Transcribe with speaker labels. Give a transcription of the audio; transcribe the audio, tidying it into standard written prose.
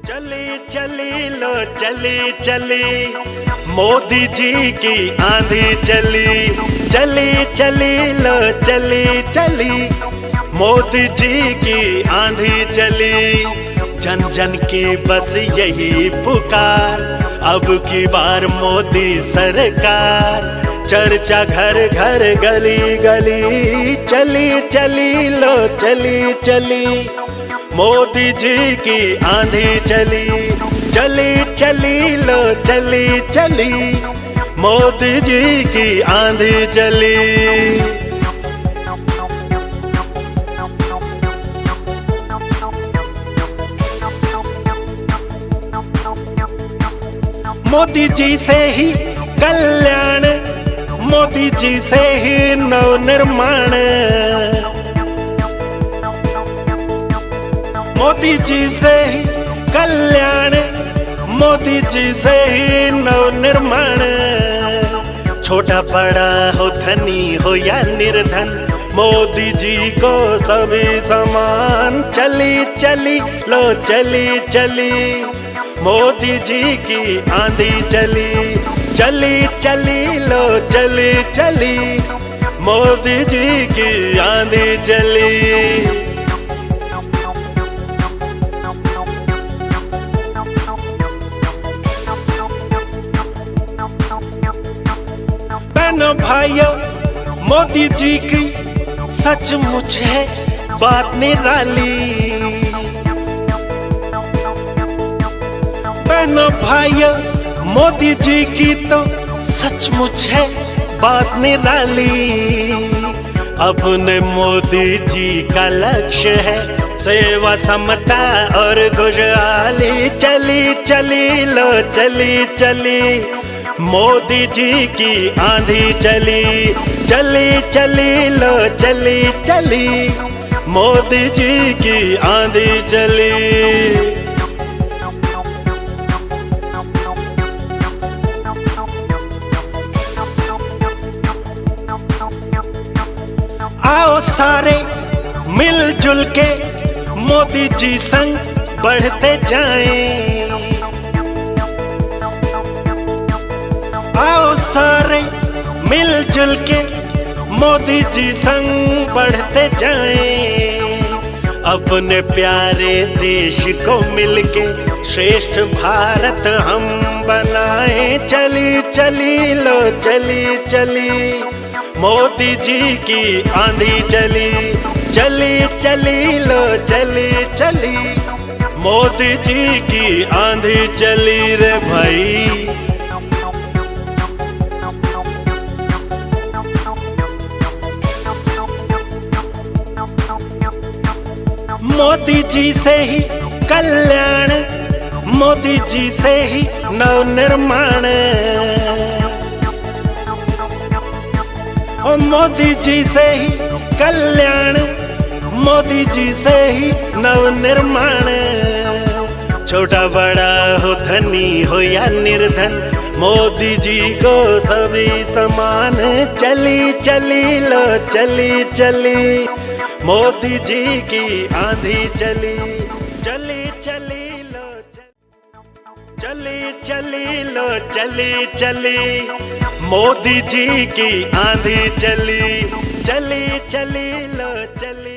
Speaker 1: चली चली लो चली चली, मोदी जी की आंधी चली। चली चली लो चली चली, मोदी जी की आंधी चली। जन जन की बस यही पुकार, अब की बार मोदी सरकार। चर्चा घर घर गली गली, चली चली लो चली चली, मोदी जी की आंधी चली। चली चली लो चली चली, मोदी जी की आंधी चली। मोदी जी से ही कल्याण, मोदी जी से ही नवनिर्माण। मोदी जी से ही कल्याण, मोदी जी से ही नवनिर्माण। छोटा बड़ा हो धनी हो या निर्धन, मोदी जी को सभी समान। चली चली लो चली चली, मोदी जी की आंधी चली। चली चली लो चली चली, मोदी जी की आंधी चली। बहनों भाइयों, मोदी जी की सचमुच है बात निराली। बहनों भाइयों, मोदी जी की तो सचमुच है बात निराली। अपने मोदी जी का लक्ष्य है सेवा, समता और खुशहाली। चली चली लो चली चली, मोदी जी की आंधी चली। चली चली लो चली चली, मोदी जी की आंधी चली। आओ सारे मिलजुल के मोदी जी संग बढ़ते जाएं। आओ सारे मिलजुल के मोदी जी संग बढ़ते जाएं। अपने प्यारे देश को मिलके श्रेष्ठ भारत हम बनाएं। चली चली लो चली चली, मोदी जी की आंधी चली। चली चली लो चली चली, मोदी जी की आंधी चली रे भाई। मोदी जी से ही कल्याण, मोदी जी से ही नवनिर्माण। और मोदी जी से ही कल्याण, मोदी जी से ही नवनिर्माण। छोटा बड़ा हो धनी हो या निर्धन, मोदी जी को सभी समान। चली चली लो चली चली, मोदी जी की आंधी चली। चली चली लो चली चली लो चली चली, मोदी जी की आंधी चली। चली चली लो चली।